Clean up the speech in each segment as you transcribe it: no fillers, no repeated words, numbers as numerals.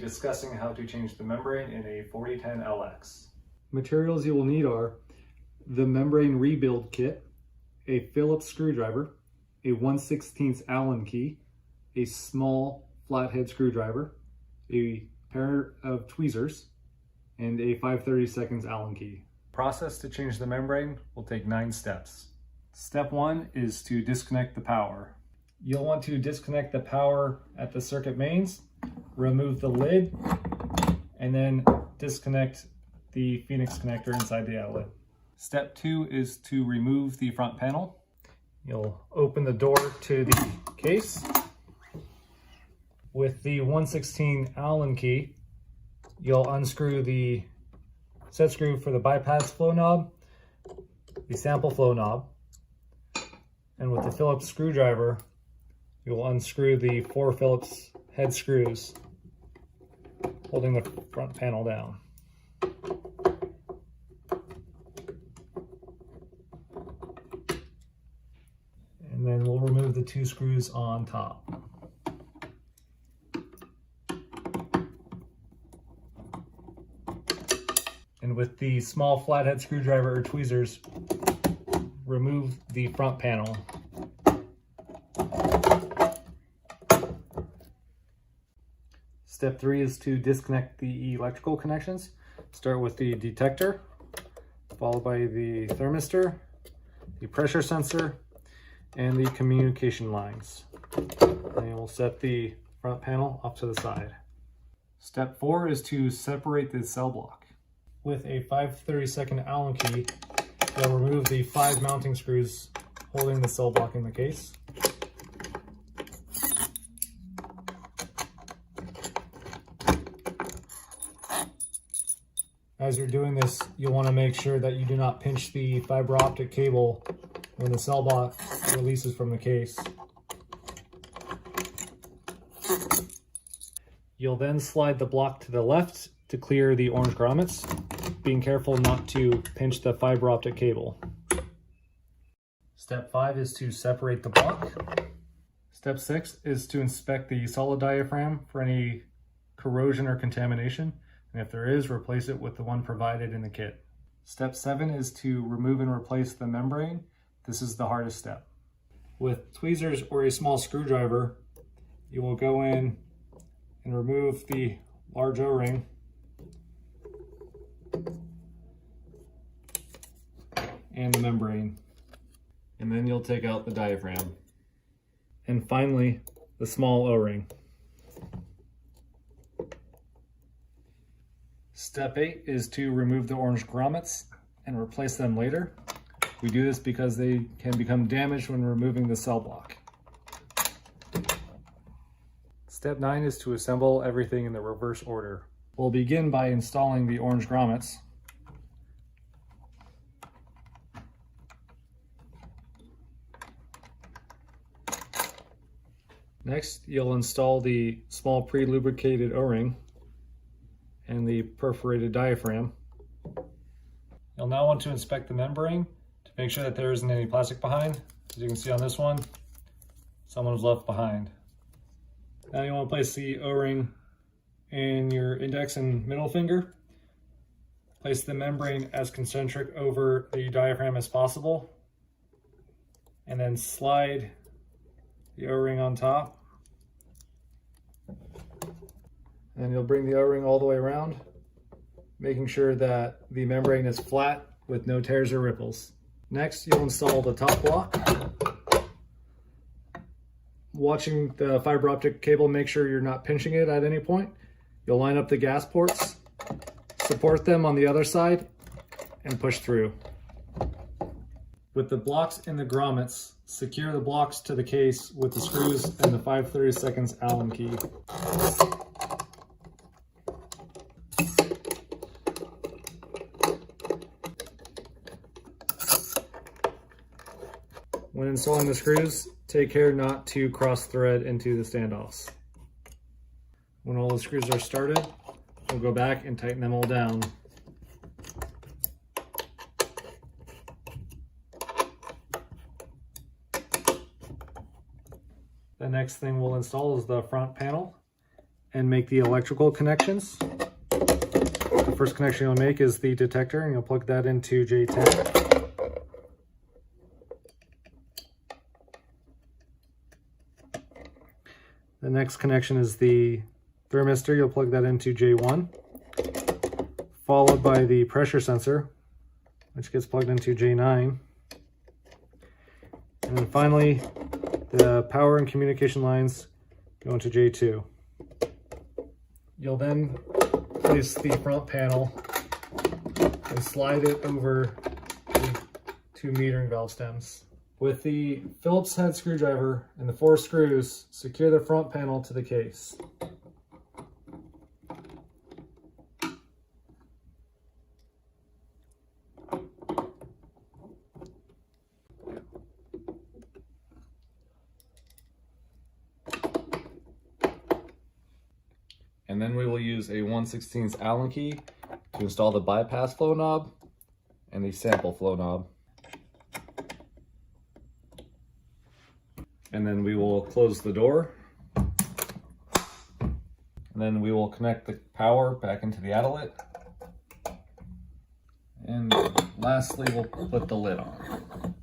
discussing how to change the membrane in a 4010 LX. Materials you will need are the membrane rebuild kit, a Phillips screwdriver, a 1/16 Allen key, a small flathead screwdriver, a pair of tweezers, and a 5/32 Allen key. Process to change the membrane will take 9 steps. Step 1 is to disconnect the power. You'll want to disconnect the power at the circuit mains, remove the lid, and then disconnect the Phoenix connector inside the outlet. Step 2 is to remove the front panel. You'll open the door to the case. With the 1/16 Allen key, you'll unscrew the set screw for the bypass flow knob, the sample flow knob, and with the Phillips screwdriver, you'll unscrew the 4 Phillips head screws holding the front panel down. And then we'll remove the 2 screws on top. And with the small flathead screwdriver or tweezers, remove the front panel. Step 3 is to disconnect the electrical connections. Start with the detector, followed by the thermistor, the pressure sensor, and the communication lines. And we'll set the front panel off to the side. Step 4 is to separate the cell block. With a 5/32 Allen key, you'll remove the 5 mounting screws holding the cell block in the case. As you're doing this, you'll want to make sure that you do not pinch the fiber optic cable when the cell block releases from the case. You'll then slide the block to the left to clear the orange grommets, being careful not to pinch the fiber optic cable. Step 5 is to separate the block. Step 6 is to inspect the solid diaphragm for any corrosion or contamination, and if there is, replace it with the one provided in the kit. Step 7 is to remove and replace the membrane. This is the hardest step. With tweezers or a small screwdriver, you will go in and remove the large O-ring and the membrane. And then you'll take out the diaphragm. And finally, the small O-ring. Step 8 is to remove the orange grommets and replace them later. We do this because they can become damaged when removing the cell block. Step 9 is to assemble everything in the reverse order. We'll begin by installing the orange grommets. Next, you'll install the small pre-lubricated O-ring and the perforated diaphragm. You'll now want to inspect the membrane to make sure that there isn't any plastic behind. As you can see on this one, someone was left behind. Now you want to place the O-ring in your index and middle finger. Place the membrane as concentric over the diaphragm as possible, and then slide the O-ring on top. And you'll bring the O-ring all the way around, making sure that the membrane is flat with no tears or ripples. Next, you'll install the top block. Watching the fiber optic cable, make sure you're not pinching it at any point. You'll line up the gas ports, support them on the other side, and push through. With the blocks and the grommets, secure the blocks to the case with the screws and the 5/32 Allen key. When installing the screws, take care not to cross thread into the standoffs. When all the screws are started, we'll go back and tighten them all down. The next thing we'll install is the front panel, and make the electrical connections. The first connection you'll make is the detector, and you'll plug that into J10. The next connection is the thermistor. You'll plug that into J1, followed by the pressure sensor, which gets plugged into J9. And then finally, the power and communication lines go into J2. You'll then place the front panel and slide it over the 2 metering valve stems. With the Phillips head screwdriver and the 4 screws, secure the front panel to the case. And then we will use a 1/16 Allen key to install the bypass flow knob and the sample flow knob. And then we will close the door. And then we will connect the power back into the outlet. And lastly, we'll put the lid on.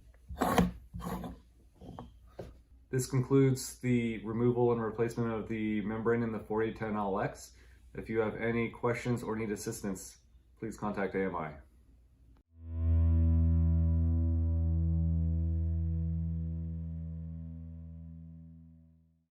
This concludes the removal and replacement of the membrane in the 4010LX. If you have any questions or need assistance, please contact AMI.